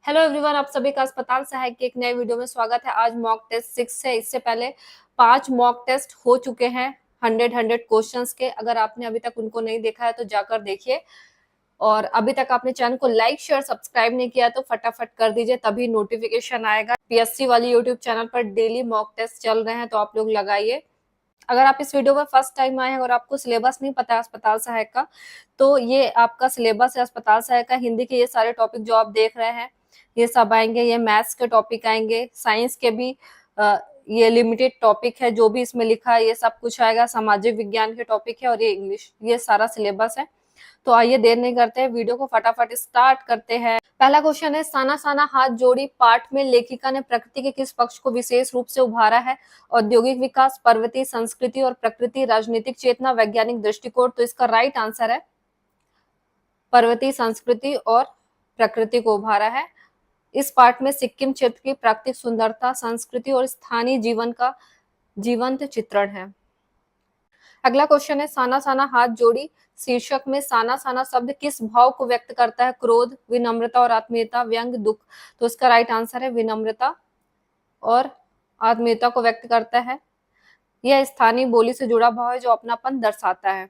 Hello everyone, आप सभी का अस्पताल सहायक के एक नए वीडियो में स्वागत है। आज मॉक टेस्ट 6 है। इससे पहले 5 मॉक टेस्ट हो चुके हैं 100 क्वेश्चंस के। अगर आपने अभी तक उनको नहीं देखा है तो जाकर देखिए, और अभी तक आपने चैनल को लाइक शेयर सब्सक्राइब नहीं किया तो फटाफट कर दीजिए, तभी नोटिफिकेशन आएगा। पीएससी वाली यूट्यूब चैनल पर डेली मॉक टेस्ट चल रहे हैं, तो आप लोग लगाइए। अगर आप इस वीडियो में फर्स्ट टाइम आए हैं और आपको सिलेबस नहीं पता है अस्पताल सहायक का, तो ये आपका सिलेबस है अस्पताल सहायक का। हिंदी के ये सारे टॉपिक जो आप देख रहे हैं ये सब आएंगे। ये मैथ्स के टॉपिक आएंगे, साइंस के भी ये लिमिटेड टॉपिक है जो भी इसमें लिखा है ये सब कुछ आएगा। सामाजिक विज्ञान के टॉपिक है और ये इंग्लिश, ये सारा सिलेबस है। तो आइए देर नहीं करते हैं, वीडियो को फटाफट स्टार्ट करते हैं। पहला क्वेश्चन है, साना साना हाथ जोड़ी पाठ में लेखिका ने प्रकृति के किस पक्ष को विशेष रूप से उभारा है? औद्योगिक विकास, पर्वतीय संस्कृति और प्रकृति, राजनीतिक चेतना, वैज्ञानिक दृष्टिकोण। तो इसका राइट आंसर है पर्वतीय संस्कृति और प्रकृति को उभारा है। इस पाठ में सिक्किम क्षेत्र की प्राकृतिक सुंदरता, संस्कृति और स्थानीय जीवन का जीवंत चित्रण है। अगला क्वेश्चन है, साना साना हाथ जोड़ी शीर्षक में साना साना शब्द किस भाव को व्यक्त करता है? क्रोध, विनम्रता और आत्मीयता, व्यंग, दुख। तो इसका राइट आंसर है विनम्रता और आत्मीयता को व्यक्त करता है। यह स्थानीय बोली से जुड़ा भाव है जो अपनापन दर्शाता है।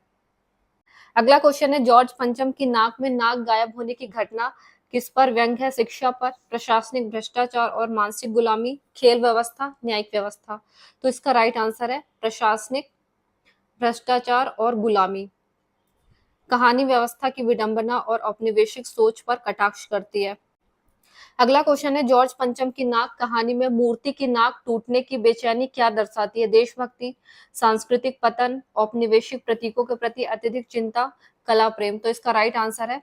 अगला क्वेश्चन है, जॉर्ज पंचम की नाक में नाक गायब होने की घटना किस पर व्यंग है? शिक्षा पर, प्रशासनिक भ्रष्टाचार और मानसिक गुलामी, खेल व्यवस्था, न्यायिक व्यवस्था। तो इसका राइट आंसर है प्रशासनिक भ्रष्टाचार और गुलामी। कहानी व्यवस्था की विडंबना और औपनिवेशिक सोच पर कटाक्ष करती है। अगला क्वेश्चन है, जॉर्ज पंचम की नाक कहानी में मूर्ति की नाक टूटने की बेचैनी क्या दर्शाती है? देशभक्ति, सांस्कृतिक पतन, औपनिवेशिक प्रतीकों के प्रति अत्यधिक चिंता, कला प्रेम। तो इसका राइट आंसर है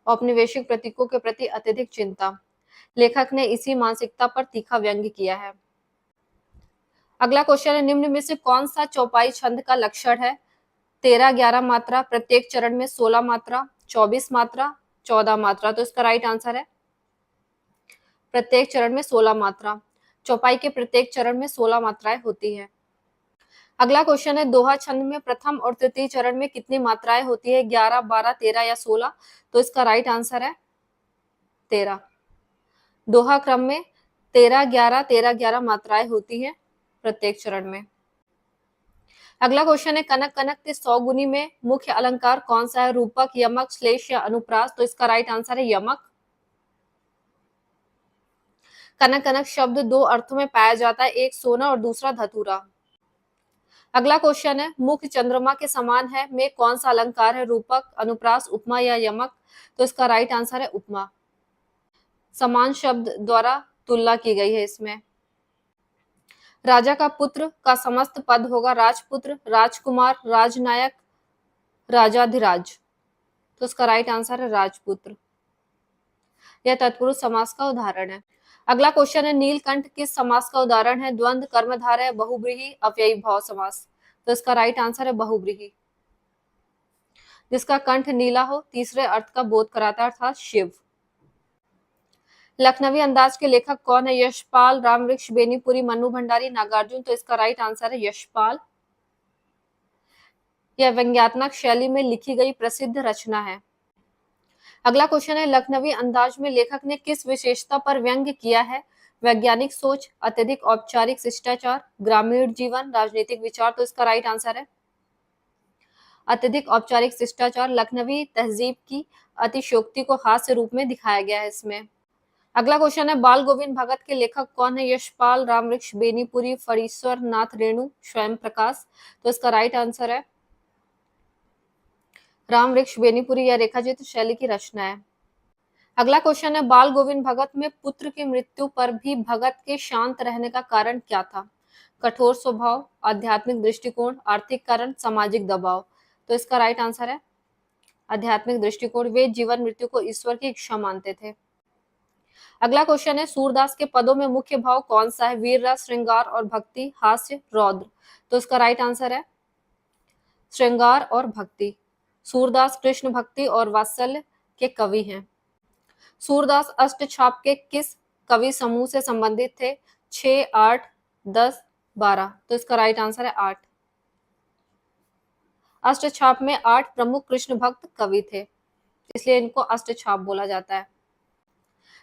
औपनिवेशिक प्रतीकों के प्रति अत्यधिक चिंता। लेखक ने इसी मानसिकता पर तीखा व्यंग्य किया है। अगला क्वेश्चन है, निम्न में से कौन सा चौपाई छंद का लक्षण है? 13-11 मात्रा, प्रत्येक चरण में 16 मात्रा, 24 मात्रा, 14 मात्रा। तो इसका राइट आंसर है प्रत्येक चरण में 16 मात्रा। चौपाई के प्रत्येक चरण में 16 मात्राएं होती है। अगला क्वेश्चन है, दोहा छंद में प्रथम और तृतीय चरण में कितनी मात्राएं होती है? 11, 12, 13 या 16। तो इसका राइट आंसर है 13। दोहा क्रम में 13, 11, 13, 11 मात्राएं होती है प्रत्येक चरण में। अगला क्वेश्चन है, कनक कनक के 100 गुनी में मुख्य अलंकार कौन सा है? रूपक, यमक, श्लेष या अनुप्रास। तो इसका राइट आंसर है यमक। कनक कनक शब्द दो अर्थों में पाया जाता है, एक सोना और दूसरा धतूरा। अगला क्वेश्चन है, मुख चंद्रमा के समान है में कौन सा अलंकार है? रूपक, अनुप्रास, उपमा या यमक। तो इसका राइट आंसर है उपमा। समान शब्द द्वारा तुलना की गई है इसमें। राजा का पुत्र का समस्त पद होगा राजपुत्र, राजकुमार, राजनायक, राजाधिराज। तो इसका राइट आंसर है राजपुत्र। यह तत्पुरुष समास का उदाहरण है। अगला क्वेश्चन है, नीलकंठ किस समास का उदाहरण है? द्वंद्व, कर्मधारय, बहुव्रीहि, अव्ययी भाव समास। तो इसका राइट आंसर है बहुव्रीहि। जिसका कंठ नीला हो तीसरे अर्थ का बोध कराता है, अर्थात शिव। लखनवी अंदाज के लेखक कौन है? यशपाल, रामवृक्ष बेनीपुरी, मन्नू भंडारी, नागार्जुन। तो इसका राइट आंसर है यशपाल। यह व्यंग्यात्मक शैली में लिखी गई प्रसिद्ध रचना है। अगला क्वेश्चन है, लखनवी अंदाज में लेखक ने किस विशेषता पर व्यंग्य किया है? वैज्ञानिक सोच, अत्यधिक औपचारिक शिष्टाचार, ग्रामीण जीवन, राजनीतिक विचार। तो इसका राइट आंसर है अत्यधिक औपचारिक शिष्टाचार। लखनवी तहजीब की अतिशयोक्ति को हास्य रूप में दिखाया गया है इसमें। अगला क्वेश्चन है, बाल गोविंद भगत के लेखक कौन है? यशपाल, रामवृक्ष बेनीपुरी, फणीश्वर नाथ रेणु, स्वयं प्रकाश। तो इसका राइट आंसर है रामवृक्ष बेनीपुरी। यह रेखाचित्र शैली की रचना है। अगला क्वेश्चन है, बाल गोविंद भगत में पुत्र की मृत्यु पर भी भगत के शांत रहने का कारण क्या था? कठोर स्वभाव, आध्यात्मिक दृष्टिकोण, आर्थिक कारण, सामाजिक दबाव। तो इसका राइट आंसर है आध्यात्मिक दृष्टिकोण। वे जीवन मृत्यु को ईश्वर की इच्छा मानते थे। अगला क्वेश्चन है, सूरदास के पदों में मुख्य भाव कौन सा है? वीर रस, श्रृंगार और भक्ति, हास्य, रौद्र। तो इसका राइट आंसर है श्रृंगार और भक्ति। सूरदास कृष्ण भक्ति और वात्सल्य के कवि हैं। सूरदास अष्टछाप के किस कवि समूह से संबंधित थे? 6, 8, 10, 12। तो इसका राइट आंसर है 8। अष्टछाप में 8 प्रमुख कृष्ण भक्त कवि थे, इसलिए इनको अष्टछाप बोला जाता है।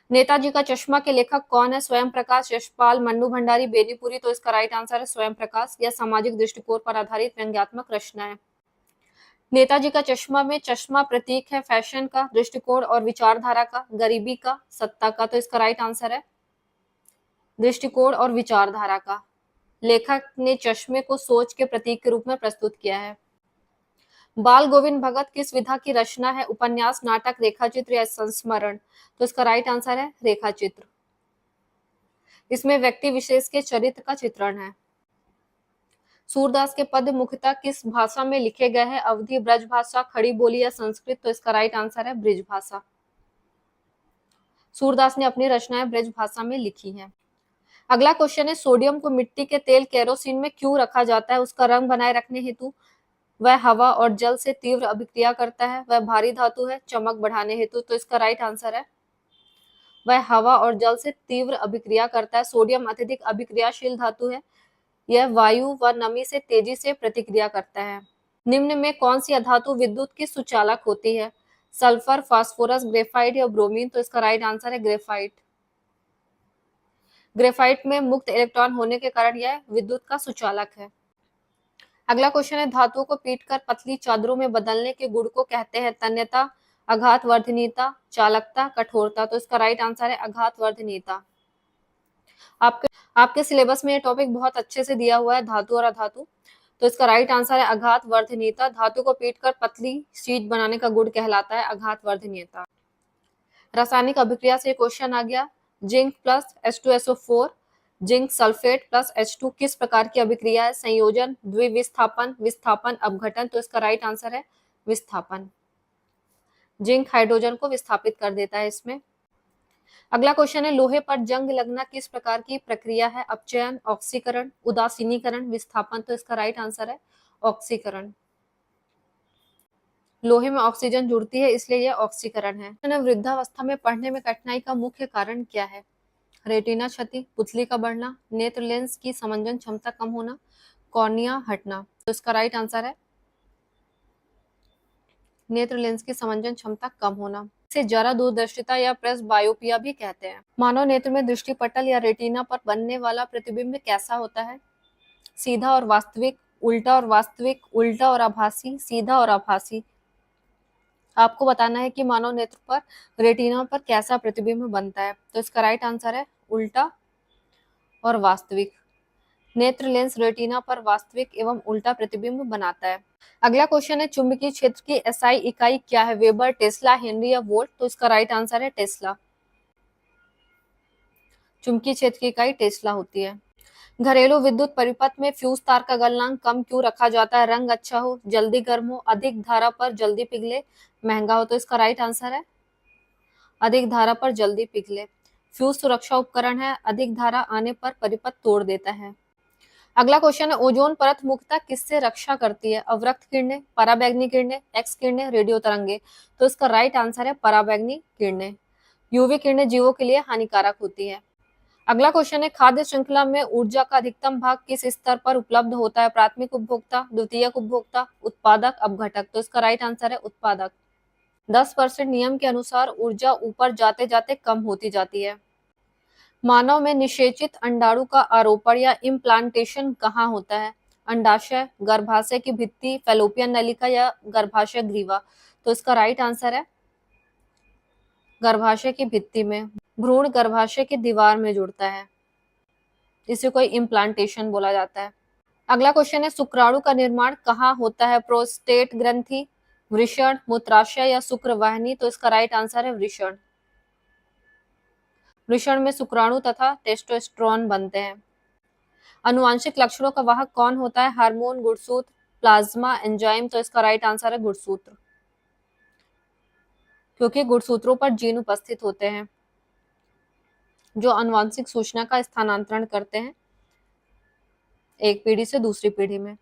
नेताजी का चश्मा के लेखक कौन है? स्वयं प्रकाश, यशपाल, मन्नू भंडारी, बेनीपुरी। तो इसका राइट आंसर है स्वयं प्रकाश। यह सामाजिक दृष्टिकोण पर आधारित व्यंग्यात्मक रचना है। नेताजी का चश्मा में चश्मा प्रतीक है फैशन का, दृष्टिकोण और विचारधारा का, गरीबी का, सत्ता का। तो इसका राइट आंसर है दृष्टिकोण और विचारधारा का। लेखक ने चश्मे को सोच के प्रतीक के रूप में प्रस्तुत किया है। बाल गोविंद भगत किस विधा की रचना है? उपन्यास, नाटक, रेखाचित्र या संस्मरण। तो इसका राइट आंसर है रेखाचित्र। इसमें व्यक्ति विशेष के चरित्र का चित्रण है। सूरदास के पद्य मुख्यतः किस भाषा में लिखे गए हैं? अवधी, ब्रज भाषा, खड़ी बोली या संस्कृत। तो इसका राइट आंसर है ब्रज भाषा। सूरदास ने अपनी रचनाएं ब्रज भाषा में लिखी हैं। अगला क्वेश्चन है, सोडियम को मिट्टी के तेल केरोसिन में क्यों रखा जाता है? उसका रंग बनाए रखने हेतु, वह हवा और जल से तीव्र अभिक्रिया करता है, वह भारी धातु है, चमक बढ़ाने हेतु। तो इसका राइट आंसर है वह हवा और जल से तीव्र अभिक्रिया करता है। सोडियम अत्यधिक अभिक्रियाशील धातु है। यह वायु व नमी से तेजी से प्रतिक्रिया करता है। निम्न में कौन सी अधातु विद्युत की सुचालक होती है? सल्फर, फास्फोरस, ग्रेफाइट या ब्रोमीन। तो इसका राइट आंसर है ग्रेफाइट। ग्रेफाइट में मुक्त इलेक्ट्रॉन होने के कारण यह विद्युत का सुचालक है। अगला क्वेश्चन है, धातुओं को पीटकर पतली चादरों में बदलने के गुण को कहते हैं? तन्यता, आघात वर्धनीयता, चालकता, कठोरता। तो इसका राइट आंसर है आघात वर्धनीयता। आपके सिलेबस में ये टॉपिक बहुत अच्छे से दिया हुआ है, धातु और अधातु। तो इसका राइट आंसर है आघात वर्धनीयता। धातु को पीटकर पतली शीट बनाने का गुण कहलाता है आघात वर्धनीयता। रासायनिक अभिक्रिया से क्वेश्चन आ गया, zinc plus H2SO4, zinc sulphate plus H2 किस प्रकार की अभिक्रिया है? संयोजन, द्विविस्थापन, विस्थापन, अपघटन। तो इसका राइट आंसर है विस्थापन। जिंक हाइड्रोजन को विस्थापित कर देता है इसमें। अगला क्वेश्चन है, लोहे पर जंग लगना किस प्रकार की प्रक्रिया है? अपचयन, ऑक्सीकरण, उदासीनीकरण, विस्थापन। तो इसका राइट आंसर है ऑक्सीकरण। लोहे में ऑक्सीजन जुड़ती है, इसलिए यह ऑक्सीकरण है। वृद्धावस्था में पढ़ने में कठिनाई का मुख्य कारण क्या है? रेटिना क्षति, पुतली का बढ़ना, नेत्र लेंस की समंजन क्षमता कम होना, कॉर्निया हटना। तो इसका राइट आंसर है नेत्र लेंस की समंजन क्षमता कम होना। इसे जरा दूरदर्शिता या प्रेस बायोपिया भी कहते हैं। मानव नेत्र में दृष्टि पटल या रेटिना पर बनने वाला प्रतिबिंब कैसा होता है? सीधा और वास्तविक, उल्टा और वास्तविक, उल्टा और आभासी, सीधा और आभासी। आपको बताना है कि मानव नेत्र पर रेटिना पर कैसा प्रतिबिंब बनता है। तो इसका राइट आंसर है उल्टा और वास्तविक। नेत्र लेंस रेटिना पर वास्तविक एवं उल्टा प्रतिबिंब बनाता है। अगला क्वेश्चन है, चुंबकीय क्षेत्र की एसआई इकाई क्या है? वेबर, टेस्ला, हेनरी या वोल्ट। तो इसका राइट आंसर है टेस्ला। चुंबकीय क्षेत्र की इकाई टेस्ला होती है। घरेलू विद्युत परिपथ में फ्यूज तार का गलनांक कम क्यों रखा जाता है? रंग अच्छा हो, जल्दी गर्म हो, अधिक धारा पर जल्दी पिघले, महंगा हो। तो इसका राइट आंसर है अधिक धारा पर जल्दी पिघले। फ्यूज सुरक्षा उपकरण है, अधिक धारा आने पर परिपथ तोड़ देता है। अगला क्वेश्चन है, ओजोन परत मुख्यतः किससे रक्षा करती है? अवरक्त किरणें, पराबैंगनी किरणें, एक्स किरणें, रेडियो तरंगे। तो इसका राइट आंसर है पराबैंगनी किरणें। यूवी किरणें जीवों के लिए हानिकारक होती है। अगला क्वेश्चन है, खाद्य श्रृंखला में ऊर्जा का अधिकतम भाग किस स्तर पर उपलब्ध होता है? प्राथमिक उपभोक्ता, द्वितीयक उपभोक्ता, उत्पादक, अपघटक। तो इसका राइट आंसर है उत्पादक। 10% नियम के अनुसार ऊर्जा ऊपर जाते जाते कम होती जाती है। मानव में निषेचित अंडाणु का आरोपण या इम्प्लांटेशन कहाँ होता है? अंडाशय, गर्भाशय की भित्ति, फैलोपियन नलिका या गर्भाशय ग्रीवा। तो इसका राइट आंसर है गर्भाशय की भित्ति में। भ्रूण गर्भाशय की दीवार में जुड़ता है, इसे कोई इम्प्लांटेशन बोला जाता है। अगला क्वेश्चन है, शुक्राणु का निर्माण कहाँ होता है? प्रोस्टेट ग्रंथि, वृषण, मूत्राशय या शुक्रवाहिनी। तो इसका राइट आंसर है वृषण। वृषण में शुक्राणु तथा टेस्टोस्टेरोन बनते हैं। अनुवांशिक लक्षणों का वाहक कौन होता है? हार्मोन, गुणसूत्र, प्लाज्मा, एंजाइम। तो इसका राइट आंसर है गुणसूत्र, क्योंकि गुणसूत्रों पर जीन उपस्थित होते हैं जो अनुवांशिक सूचना का स्थानांतरण करते हैं एक पीढ़ी से दूसरी पीढ़ी में।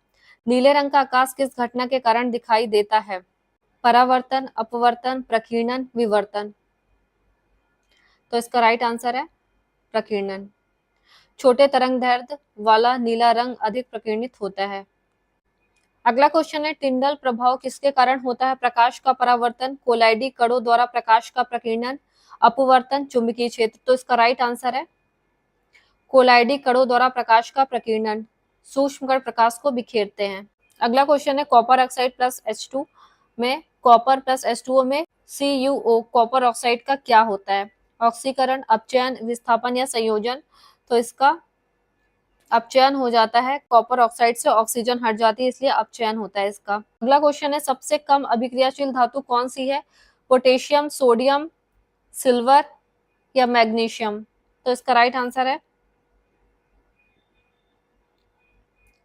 नीले रंग का आकाश किस घटना के कारण दिखाई देता है? परावर्तन, अपवर्तन, प्रकीर्णन, विवर्तन। तो इसका राइट आंसर है प्रकीर्णन। छोटे तरंगदैर्ध्य वाला नीला रंग अधिक प्रकीर्णित होता है। अगला क्वेश्चन है, टिंडल प्रभाव किसके कारण होता है? प्रकाश का परावर्तन, कोलाइडी कणों द्वारा प्रकाश का प्रकीर्णन, अपवर्तन, चुंबकीय क्षेत्र। तो इसका राइट आंसर है कोलाइडी कणों द्वारा प्रकाश का प्रकीर्णन, सूक्ष्म कण प्रकाश को बिखेरते हैं। अगला क्वेश्चन है कॉपर ऑक्साइड प्लस H2 में कॉपर प्लस H2O में CuO कॉपर ऑक्साइड का क्या होता है? ऑक्सीकरण, अपचयन, विस्थापन या संयोजन। तो इसका अपचयन हो जाता है, कॉपर ऑक्साइड से ऑक्सीजन हट जाती है इसलिए अपचयन होता है इसका। अगला क्वेश्चन है सबसे कम अभिक्रियाशील धातु कौन सी है? पोटेशियम, सोडियम, सिल्वर या मैग्नीशियम। तो इसका राइट आंसर है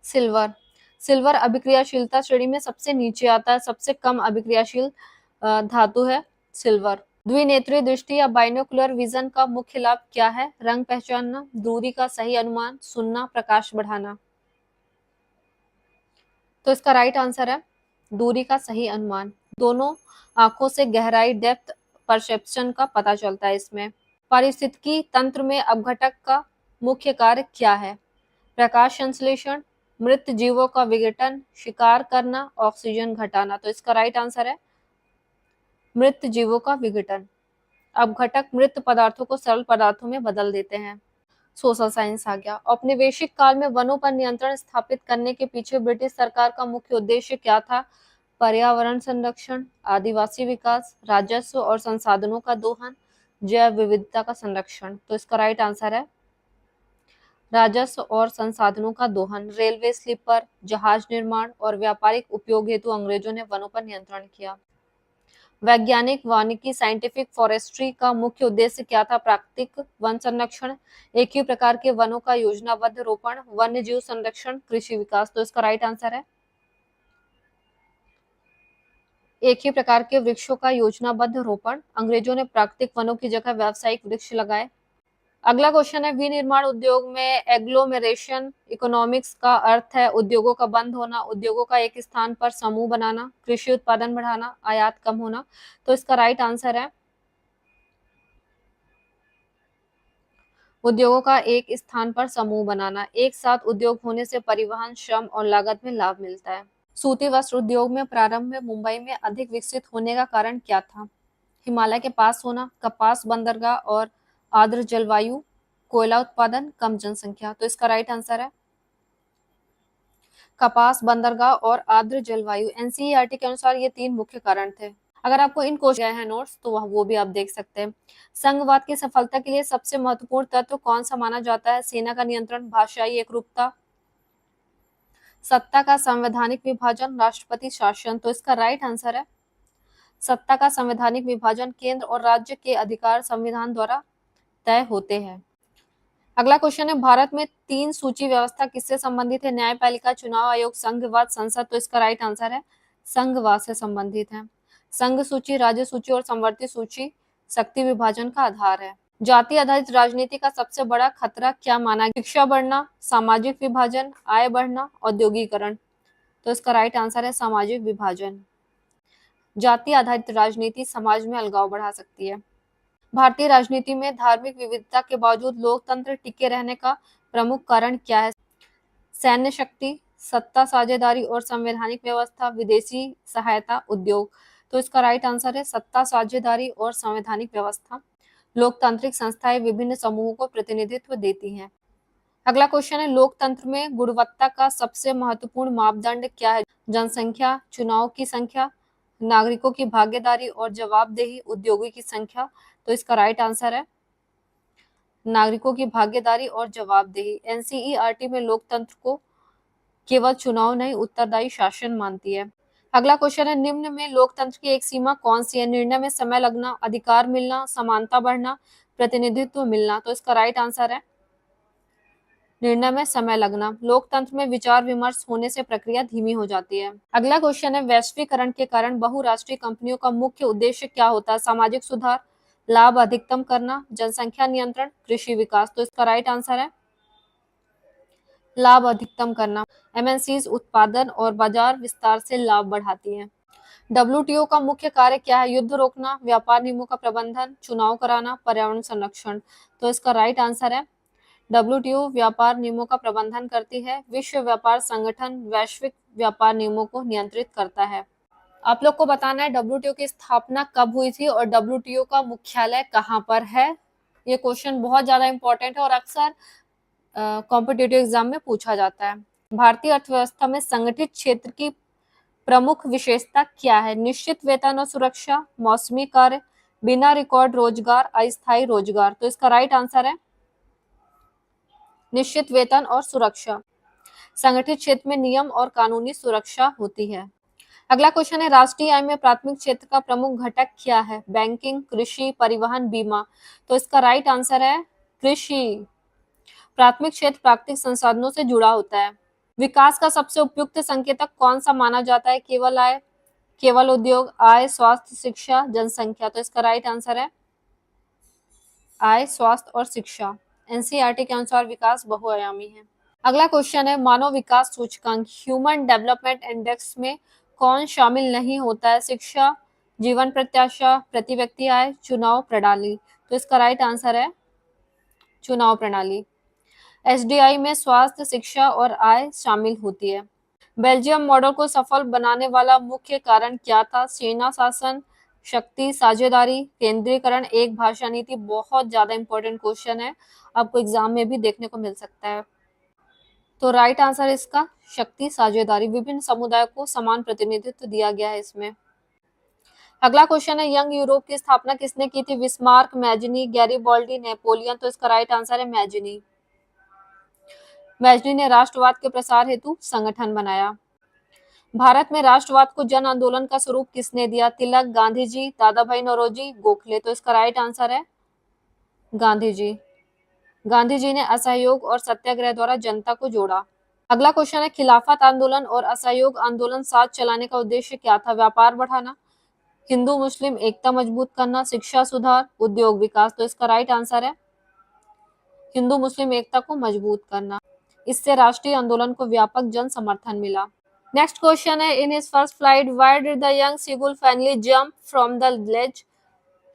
सिल्वर। सिल्वर अभिक्रियाशीलता श्रेणी में सबसे नीचे आता है, सबसे कम अभिक्रियाशील धातु है सिल्वर। द्विनेत्रीय दृष्टि या बाइनोकुलर विजन का मुख्य लाभ क्या है? रंग पहचानना, दूरी का सही अनुमान, सुनना, प्रकाश बढ़ाना। तो इसका राइट आंसर है दूरी का सही अनुमान। दोनों आंखों से गहराई, डेप्थ परसेप्शन का पता चलता है इसमें। पारिस्थितिकी तंत्र में अपघटक का मुख्य कार्य क्या है? प्रकाश संश्लेषण, मृत जीवों का विघटन, शिकार करना, ऑक्सीजन घटाना। तो इसका राइट आंसर है मृत जीवों का विघटन। अपघटक मृत पदार्थों को सरल पदार्थों में बदल देते हैं। सोशल साइंस आ गया। औपनिवेशिक काल में वनों पर नियंत्रण स्थापित करने के पीछे ब्रिटिश सरकार का मुख्य उद्देश्य क्या था? पर्यावरण संरक्षण, आदिवासी विकास, राजस्व और संसाधनों का दोहन, जैव विविधता का संरक्षण। तो इसका राइट आंसर है राजस्व और संसाधनों का दोहन। रेलवे स्लीपर, जहाज निर्माण और व्यापारिक उपयोग हेतु अंग्रेजों ने वनों पर नियंत्रण किया। वैज्ञानिक वानिकी साइंटिफिक फॉरेस्ट्री का मुख्य उद्देश्य क्या था? प्राकृतिक वन संरक्षण, एक ही प्रकार के वनों का योजनाबद्ध रोपण, वन्य जीव संरक्षण, कृषि विकास। तो इसका राइट आंसर है एक ही प्रकार के वृक्षों का योजनाबद्ध रोपण। अंग्रेजों ने प्राकृतिक वनों की जगह व्यावसायिक वृक्ष लगाए। अगला क्वेश्चन है विनिर्माण उद्योग में एग्लोमेरेशन इकोनॉमिक्स का अर्थ है उद्योगों का बंद होना, उद्योगों का एक स्थान पर समूह बनाना, कृषि उत्पादन बढ़ाना, आयात कम होना। तो इसका राइट आंसर है उद्योगों का एक स्थान पर समूह बनाना। एक साथ उद्योग होने से परिवहन, श्रम और लागत में लाभ मिलता है। सूती वस्त्र उद्योग में प्रारंभ में मुंबई में अधिक विकसित होने का कारण क्या था? हिमालय के पास होना, कपास बंदरगाह और आर्द्र जलवायु, कोयला उत्पादन, कम जनसंख्या। तो इसका राइट आंसर है कपास बंदरगाह और आर्द्र जलवायु। एनसीईआरटी के अनुसार ये 3 मुख्य कारण थे। अगर आपको इन क्वेश्चन गए हैं नोट्स तो वो भी आप देख सकते हैं। संघवाद की सफलता के लिए सबसे महत्वपूर्ण तत्व कौन सा माना जाता है? सेना का नियंत्रण, भाषाई एकरूपता, सत्ता का संवैधानिक विभाजन, राष्ट्रपति शासन। तो इसका राइट आंसर है सत्ता का संवैधानिक विभाजन। केंद्र और राज्य के अधिकार संविधान द्वारा तय होते हैं। अगला क्वेश्चन है भारत में 3 सूची व्यवस्था किससे संबंधित है? न्यायपालिका, चुनाव आयोग, संघवाद, संसद। तो इसका राइट आंसर है संघवाद से संबंधित है। संघ सूची, राज्य सूची और संवर्ती सूची शक्ति विभाजन का आधार है। जाति आधारित राजनीति का सबसे बड़ा खतरा क्या माना? शिक्षा बढ़ना, सामाजिक विभाजन, आय बढ़ना, औद्योगिकरण। तो इसका राइट आंसर है सामाजिक विभाजन। जाति आधारित राजनीति समाज में अलगाव बढ़ा सकती है। भारतीय राजनीति में धार्मिक विविधता के बावजूद लोकतंत्र टिके रहने का प्रमुख कारण क्या है? सैन्य शक्ति, सत्ता साझेदारी और संवैधानिक व्यवस्था, विदेशी सहायता, उद्योग। तो इसका राइट आंसर है सत्ता साझेदारी और संवैधानिक व्यवस्था। लोकतांत्रिक संस्थाएं विभिन्न समूहों को प्रतिनिधित्व देती हैं। अगला क्वेश्चन है लोकतंत्र में गुणवत्ता का सबसे महत्वपूर्ण मापदंड क्या है? जनसंख्या, चुनाव की संख्या, नागरिकों की भागीदारी और जवाबदेही, उद्योगों की संख्या। तो इसका राइट आंसर है नागरिकों की भागीदारी और जवाबदेही। एनसीईआरटी में लोकतंत्र को केवल चुनाव नहीं उत्तरदायी शासन मानती है। अगला क्वेश्चन है निम्न में लोकतंत्र की एक सीमा कौन सी है? निर्णय में समय लगना, अधिकार मिलना, समानता बढ़ना, प्रतिनिधित्व मिलना। तो इसका राइट आंसर है निर्णय में समय लगना। लोकतंत्र में विचार विमर्श होने से प्रक्रिया धीमी हो जाती है। अगला क्वेश्चन है वैश्वीकरण के कारण बहुराष्ट्रीय कंपनियों का मुख्य उद्देश्य क्या होता है? सामाजिक सुधार, लाभ अधिकतम करना, जनसंख्या नियंत्रण, कृषि विकास। तो इसका राइट आंसर है लाभ अधिकतम करना। एमएनसीज उत्पादन और बाजार विस्तार से लाभ बढ़ाती हैं। डब्ल्यूटीओ का मुख्य कार्य क्या है? युद्ध रोकना, व्यापार नियमों का प्रबंधन, चुनाव कराना, पर्यावरण संरक्षण। तो इसका राइट आंसर है डब्ल्यूटीओ व्यापार नियमों का प्रबंधन करती है। विश्व व्यापार संगठन वैश्विक व्यापार नियमों को नियंत्रित करता है। आप लोग को बताना है डब्ल्यूटीओ की स्थापना कब हुई थी और डब्ल्यूटीओ का मुख्यालय कहाँ पर है। ये क्वेश्चन बहुत ज्यादा इंपॉर्टेंट है और अक्सर कॉम्पिटिटिव एग्जाम में पूछा जाता है। भारतीय अर्थव्यवस्था में संगठित क्षेत्र की प्रमुख विशेषता क्या है? निश्चित वेतन और सुरक्षा, मौसमी कार्य, बिना रिकॉर्ड रोजगार, अस्थायी रोजगार। तो इसका राइट आंसर है निश्चित वेतन और सुरक्षा। संगठित क्षेत्र में नियम और कानूनी सुरक्षा होती है। अगला क्वेश्चन है राष्ट्रीय आय में प्राथमिक क्षेत्र का प्रमुख घटक क्या है? बैंकिंग, कृषि, परिवहन, बीमा। तो इसका राइट आंसर है कृषि। प्राथमिक क्षेत्र प्राकृतिक संसाधनों से जुड़ा होता है। विकास का सबसे उपयुक्त संकेतक कौन सा माना जाता है? केवल आय, केवल उद्योग, आय, स्वास्थ्य, शिक्षा, जनसंख्या। तो इसका राइट आंसर है आय, स्वास्थ्य और शिक्षा। एनसीईआरटी के अनुसार विकास बहुआयामी है। अगला क्वेश्चन है मानव विकास सूचकांक ह्यूमन डेवलपमेंट इंडेक्स में कौन शामिल नहीं होता है? शिक्षा, जीवन प्रत्याशा, प्रति व्यक्ति आय, चुनाव प्रणाली। तो इसका राइट आंसर है चुनाव प्रणाली। एसडीआई में स्वास्थ्य, शिक्षा और आय शामिल होती है। बेल्जियम मॉडल को सफल बनाने वाला मुख्य कारण क्या था? सेना शासन, शक्ति, साझेदारी, केंद्रीकरण, एक भाषा नीति। बहुत ज्यादा इंपॉर्टेंट क्वेश्चन है, आपको एग्जाम में भी देखने को मिल सकता है। तो राइट आंसर इसका शक्ति, साझेदारी। विभिन्न समुदायों को समान प्रतिनिधित्व दिया गया है इसमें। अगला क्वेश्चन है यंग यूरोप की स्थापना किसने की थी? Bismarck, Mazzini, Garibaldi, Napoleon. तो इसका राइट आंसर है मैजनी। मैजनी ने राष्ट्रवाद के प्रसार हेतु संगठन बनाया। भारत में राष्ट्रवाद को जन आंदोलन का स्वरूप किसने दिया? तिलक, गांधी जी, दादा भाई नौरोजी, गोखले। तो इसका राइट आंसर है गांधी जी। गांधी जी ने असहयोग और सत्याग्रह द्वारा जनता को जोड़ा। अगला क्वेश्चन है खिलाफत आंदोलन और असहयोग आंदोलन साथ चलाने का उद्देश्य क्या था? व्यापार बढ़ाना, हिंदू मुस्लिम एकता मजबूत करना, शिक्षा सुधार, उद्योग विकास। तो इसका राइट आंसर है हिंदू मुस्लिम एकता को मजबूत करना। इससे राष्ट्रीय आंदोलन को व्यापक जन समर्थन मिला। नेक्स्ट क्वेश्चन है in his first flight why did the young seagull finally jump from the ledge?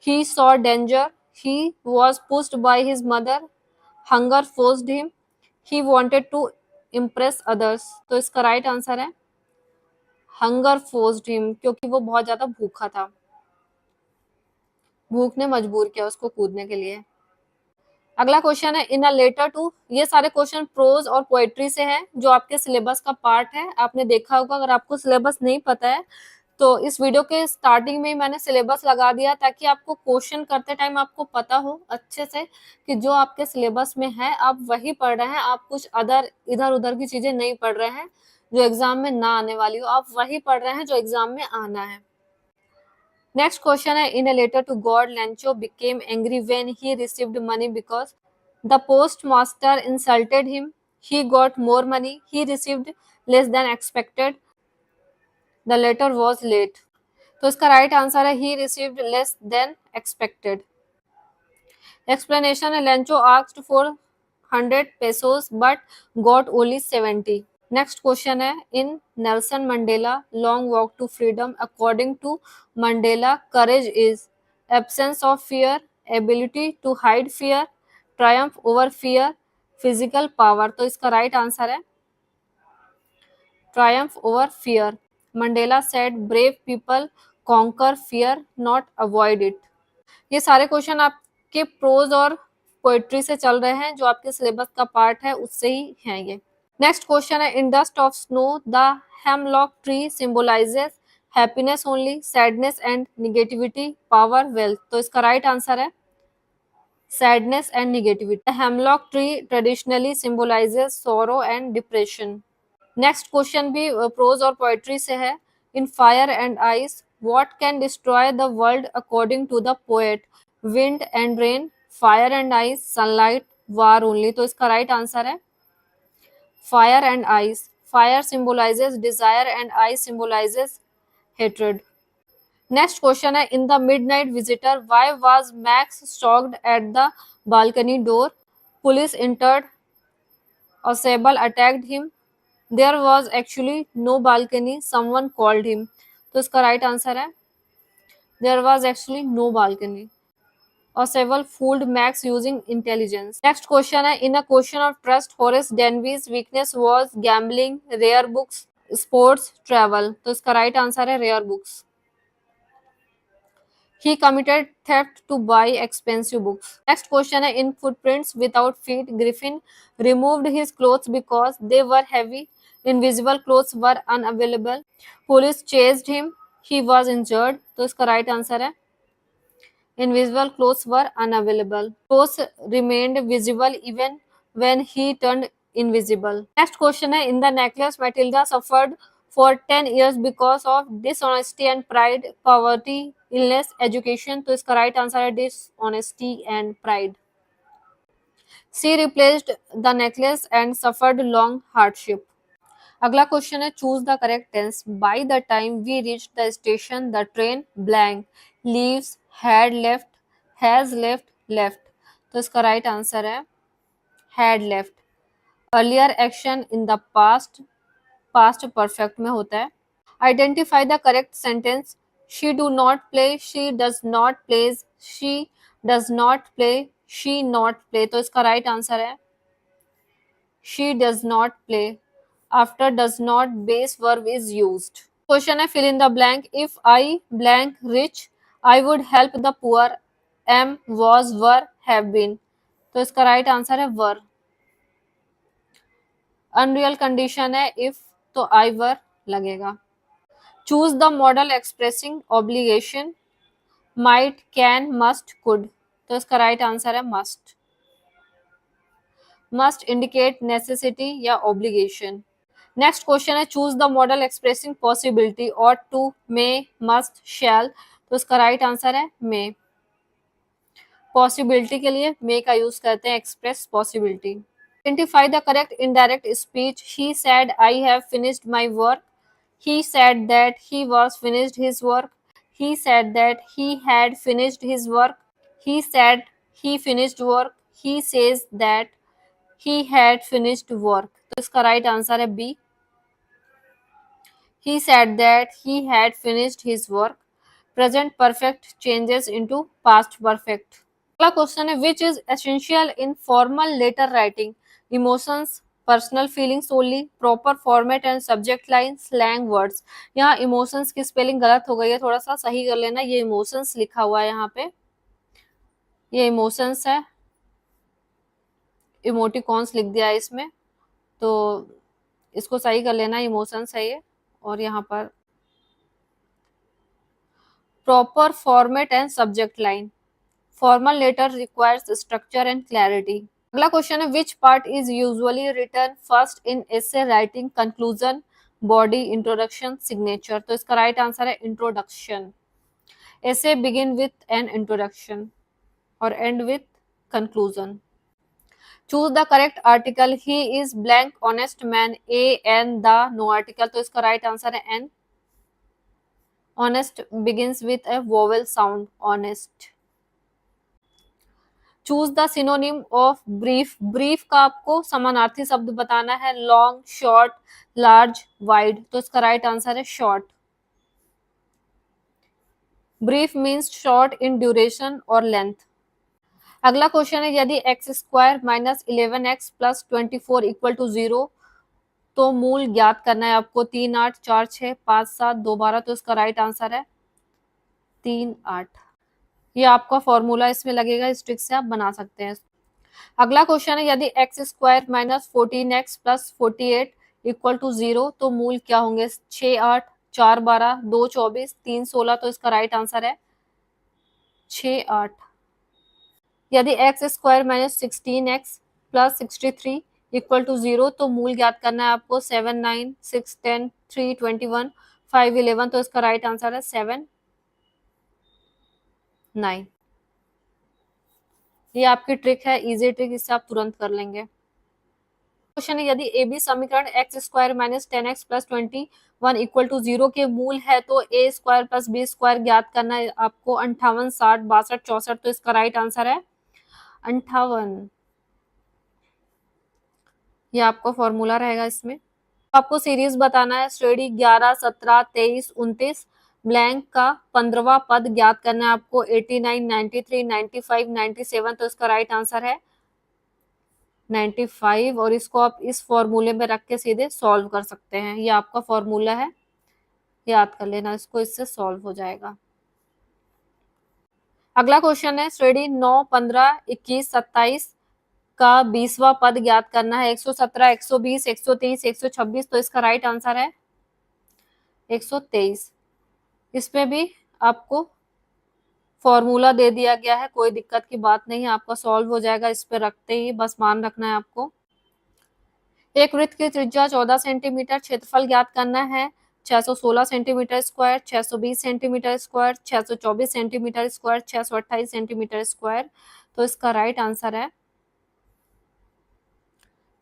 He saw danger, he was pushed by his mother, hunger forced him, he wanted to impress others. तो इसका right answer है hunger forced him, क्योंकि वो बहुत ज्यादा भूखा था, भूख ने मजबूर किया उसको कूदने के लिए। अगला क्वेश्चन है इन अ लेटर टू। ये सारे क्वेश्चन प्रोज और पोएट्री से है जो आपके सिलेबस का पार्ट है, आपने देखा होगा। अगर आपको सिलेबस नहीं पता है तो इस वीडियो के स्टार्टिंग में ही मैंने सिलेबस लगा दिया ताकि आपको क्वेश्चन करते टाइम आपको पता हो अच्छे से कि जो आपके सिलेबस में है आप वही पढ़ रहे हैं, आप कुछ इधर उधर की चीजें नहीं पढ़ रहे हैं जो एग्जाम में ना आने वाली हो, आप वही पढ़ रहे हैं जो एग्जाम में आना है। नेक्स्ट क्वेश्चन है in a letter to God Lencho became angry when he received money because the post master insulted him, he got more money, he received less than expected, the letter was late. तो इसका right answer है he received less than expected. Explanation है Lencho asked for 100 pesos but got only 70। Next question है in Nelson Mandela long walk to freedom according to Mandela courage is absence of fear, ability to hide fear, triumph over fear, physical power. तो इसका right answer है triumph over fear. Mandela said brave people conquer fear not avoid it. ये सारे question आपके pros और poetry से चल रहे हैं जो आपके सिलेबस का पार्ट है उससे ही हैं ये। नेक्स्ट क्वेश्चन है in dust of snow the hemlock tree symbolizes happiness only, sadness and negativity, power, wealth. तो इसका राइट आंसर है sadness and negativity. Hemlock tree traditionally symbolizes sorrow and depression. Next question भी prose और poetry से है in fire and ice what can destroy the world according to the poet? Wind and rain, fire and ice, sunlight, war only. तो इसका right answer है fire and ice. Fire symbolises desire and ice symbolises hatred. Next question है in the midnight visitor why was Max shocked at the balcony door? Police entered or Sable attacked him, there was actually no balcony, someone called him। तो इसका right answer है there was actually no balcony। और Sable fooled Max using intelligence। Next question है in a question of trust Horace Denvees weakness was gambling, rare books, sports, travel. तो इसका right answer है rare books. He committed theft to buy expensive books. Next question है, in footprints without feet, Griffin removed his clothes because they were heavy. Invisible clothes were unavailable. Police chased him. He was injured. तो इसका right answer है invisible clothes were unavailable. Clothes remained visible even when he turned invisible. Next question है, in the necklace, Matilda suffered for 10 years because of dishonesty and pride, poverty, illness, education. तो इसका right answer है dishonesty and pride. She replaced the necklace and suffered long hardship. अगला question है, choose the correct tense. By the time we reach the station the train blank leaves had left has left left. तो इसका right answer है had left. Earlier action in the past, past perfect में होता है। Identify the correct sentence. She do not play, she does not plays, she does not play, she not play. तो इसका right answer है she does not play. After does not, base verb is used. Question है, fill in the blank. If I blank rich, I would help the poor. Am, was, were, have been. तो इसका right answer है were. Unreal condition है if, तो I were लगेगा। Choose the modal expressing obligation. Might, can, must, could. तो इसका right answer है must. Must indicate necessity या ऑब्लिगेशन। नेक्स्ट क्वेश्चन है, choose the modal expressing possibility. Ought to, may, must, shall. तो इसका right answer है मे। Possibility के लिए मे का यूज करते हैं, express possibility. Identify the correct indirect speech. He said I have finished my work, he said that he was finished his work, he said that he had finished his work, he said he finished work, he says that he had finished work। तो इसका right answer है B. he said that he had finished his work। present perfect changes into past perfect। अगला question है, which is essential in formal letter writing। emotions, personal feelings only, proper format and subject line, slang words। यहाँ emotions की spelling गलत हो गई है, थोड़ा सा सही कर लेना। ये emotions लिखा हुआ है यहाँ पे, ये emotions है, इमोटिकॉन्स लिख दिया है इसमें, तो इसको सही कर लेना। इमोशंस है ये, और यहाँ पर proper format and subject line. Formal letter requires structure and clarity. अगला क्वेश्चन है, which part is usually written first in essay writing. Conclusion, body, introduction, signature. तो इसका राइट आंसर है introduction. Essay begin with an introduction और and with conclusion. Choose the correct article. He is blank honest man, a an the, no article. तो इसका right answer है an. Honest begins with A vowel sound, honest. Choose the synonym of brief. Brief का आपको समानार्थी शब्द बताना है। Long, short, large, wide. तो इसका राइट आंसर है short. Brief means short in duration और लेंथ। अगला क्वेश्चन है, यदि x square minus 11x plus 24 equal to 0, तो मूल ज्ञात करना है आपको। 3, 8, 4, 6, 5, 7, 2, 12। तो इसका राइट आंसर है 3, 8। ये आपका फॉर्मूला इसमें लगेगा, इस ट्रिक से आप बना सकते हैं। अगला क्वेश्चन है, यदि x square minus 14x plus 48 equal to 0, तो मूल क्या होंगे। 6, 8, 4, 12, 2, 24, 3, 16। तो इसका राइट आंसर है 6, 8। यदि x square minus 16x plus 63 equal to 0, तो मूल ज्ञात करना है आपको। 7, 9, 6, 10, 3, 21, 5, 11। तो इसका राइट आंसर है 7, 9। ये आपकी ट्रिक है, इजी ट्रिक, इससे आप तुरंत कर लेंगे। क्वेश्चन है, यदि ए बी समीकरण x square minus 10x plus 21 equal to 0 के मूल है, तो a square plus b square ज्ञात करना है आपको। 58, 60, 62, 64। तो इसका राइट आंसर है 58। ये आपका फॉर्मूला रहेगा इसमें। आपको सीरीज बताना है। श्रेणी 11, 17, 23, 29। ब्लैंक का 15वां पद ज्ञात करना है आपको। 89, 93, 95, 97। तो इसका राइट आंसर है 95 और इसको आप इस फॉर्मूले में रख के सीधे सॉल्व कर सकते हैं। ये आपका फॉर्मूला है, याद कर लेना इसको, इससे सॉल्व हो जाएगा। अगला क्वेश्चन है श्रेणी 9, 15, 21, 27 का 20वां पद ज्ञात करना है। 117, 120, 130, 126, तो इसका राइट आंसर है 123। इसमें भी आपको फॉर्मूला दे दिया गया है, कोई दिक्कत की बात नहीं है, आपका सॉल्व हो जाएगा इस पे रखते ही, बस मान रखना है आपको। एक वृत्त की त्रिज्या 14 सेंटीमीटर, क्षेत्रफल ज्ञात करना है 616 centimetre square, 620 centimetre square, 624 centimetre square, 628 centimetre square, तो इसका राइट आंसर है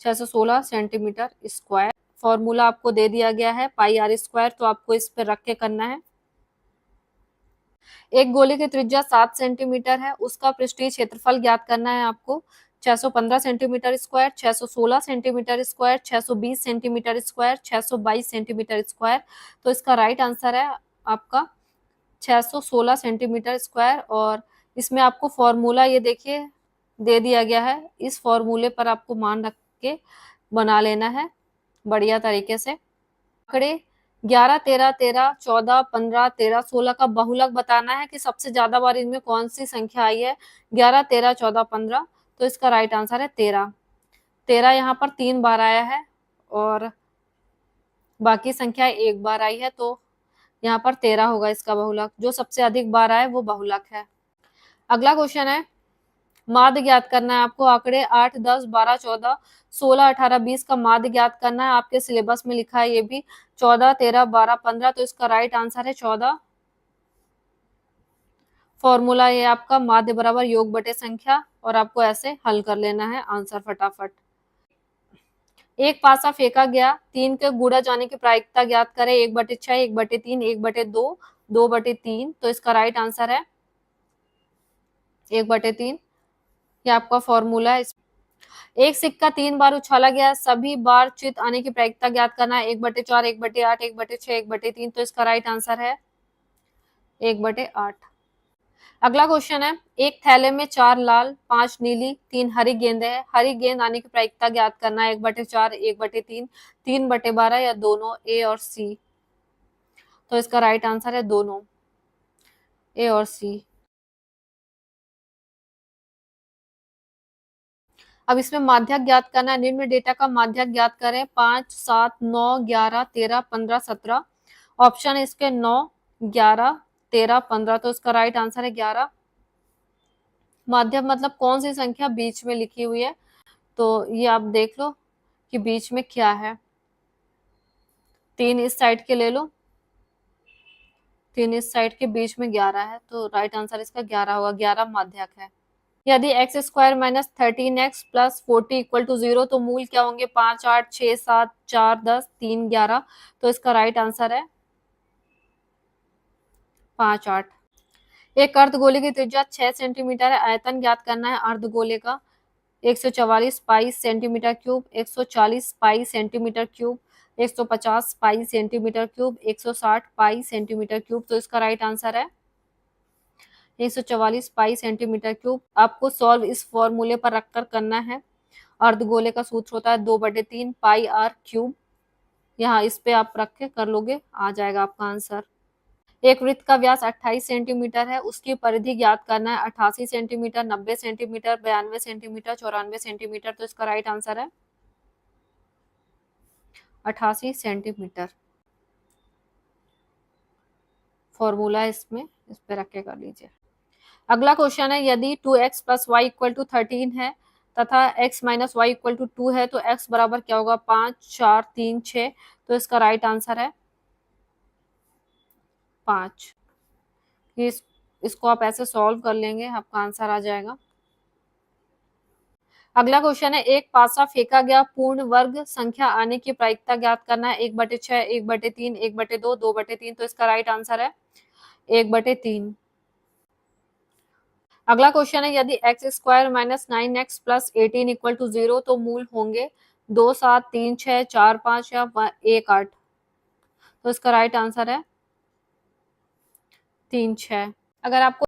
616 सेंटीमीटर स्क्वायर। फॉर्मूला आपको दे दिया गया है पाई आर स्क्वायर, तो आपको इस पे रख के करना है। एक गोले की त्रिज्या 7 सेंटीमीटर है, उसका पृष्ठीय क्षेत्रफल ज्ञात करना है आपको 615 centimetre square, 616 centimetre square, 620 centimetre square, 622 centimetre square, तो इसका राइट आंसर है आपका 616 सेंटीमीटर स्क्वायर। और इसमें आपको फॉर्मूला ये देखिए दे दिया गया है, इस फॉर्मूले पर आपको मान रख के बना लेना है बढ़िया तरीके से। आंकड़े 11, 13, 13, 14, 15, 13, 16 का बहुलक बताना है कि सबसे ज्यादा बार इनमें कौन सी संख्या आई है। 11, 13, 14, 15, तो इसका राइट आंसर है 13। 13 यहाँ पर 3 बार आया है और बाकी संख्या एक बार आई है, तो यहाँ पर 13 होगा इसका बहुलक। जो सबसे अधिक बार आए वो बहुलक है। अगला क्वेश्चन है माध्य ज्ञात करना है आपको। आंकड़े 8, 10, 12, 14, 16, 18, 20 का माध्य ज्ञात करना है। आपके सिलेबस में लिखा है ये भी 14, 13, 12, 15, तो इसका राइट आंसर है 14। फॉर्मूला ये आपका माध्य बराबर योग बटे संख्या, और आपको ऐसे हल कर लेना है आंसर फटाफट। एक पासा फेंका गया, 3 के गुणा जाने की प्रायिकता ज्ञात करें। 1/6, 1/3, 1/2, 2/3, तो इसका राइट आंसर है 1/3। ये आपका फॉर्मूला है। एक सिक्का 3 बार उछाला गया, सभी बार चित आने की प्रायिकता ज्ञात करना है। 1/4, 1/8, 1/6, 1/3, तो इसका राइट आंसर है 1/8। अगला क्वेश्चन है एक थैले में 4 लाल, 5 नीली, 3 हरी गेंदें हैं। हरी गेंद आने की प्रायिकता ज्ञात करना है। 1/4, 1/3, 3/12 या दोनों, ए और सी, तो इसका राइट आंसर है दोनों, ए और सी। अब इसमें माध्यक ज्ञात करना है। निम्न डेटा का माध्यक ज्ञात करें। 5, 7, 9, 11, 13, 15, 17। ऑप्शन है इसके 9, 11, 13, 15, तो इसका राइट आंसर है 11। माध्यक मतलब कौन सी संख्या बीच में लिखी हुई है, तो ये आप देख लो कि बीच में क्या है। 3 इस साइड के ले लो, 3 इस साइड के बीच में 11 है, तो राइट आंसर इसका 11 होगा। 11 माध्यक है। यदि x square minus 13x plus 40 equal to 0, तो मूल क्या होंगे। 5, 8, 6, 7, 4, 10, 3, 11, तो इसका राइट आंसर है 5, 8। एक अर्धगोले की त्रिज्या 6 सेंटीमीटर है। आयतन ज्ञात करना है अर्धगोले का। 144 पाई सेंटीमीटर क्यूब, 140 पाई सेंटीमीटर क्यूब, 150 पाई सेंटीमीटर क्यूब, 160 पाई सेंटीमीटर क्यूब, तो इसका राइट आंसर है 144 पाई सेंटीमीटर क्यूब। आपको सॉल्व इस फॉर्मूले पर रखकर करना है। अर्धगोले का सूत्र होता है 2/3 पाई आर क्यूब। यहाँ इस पे आप रख के कर लोगे, आ जाएगा आपका आंसर। एक वृत्त का व्यास 28 सेंटीमीटर है, उसकी परिधि ज्ञात करना है। 88 सेंटीमीटर, 90 सेंटीमीटर, 92 सेंटीमीटर, 94 सेंटीमीटर, तो इसका राइट आंसर है 88 सेंटीमीटर। फॉर्मूला इसमें इस पे रख के कर लीजिए। अगला क्वेश्चन है यदि 2x plus Y equal to 13 है तथा x minus y equal to 2 है, तो x बराबर क्या होगा। 5, 4, 3, 6, तो इसका राइट आंसर है 5। इसको आप ऐसे सॉल्व कर लेंगे, आपका आंसर आ जाएगा। अगला क्वेश्चन है एक पासा फेंका गया, पूर्ण वर्ग संख्या आने की प्रायिकता ज्ञात करना है। 1/6, 1/3, 1/2, 2/3, तो इसका राइट आंसर है 1/3। अगला क्वेश्चन है यदि x square minus 9x plus 18 equal to 0, तो मूल होंगे 2, 7, 3, 6, 4, 5 या 1, 8, तो इसका राइट आंसर है 3, 6। अगर आपको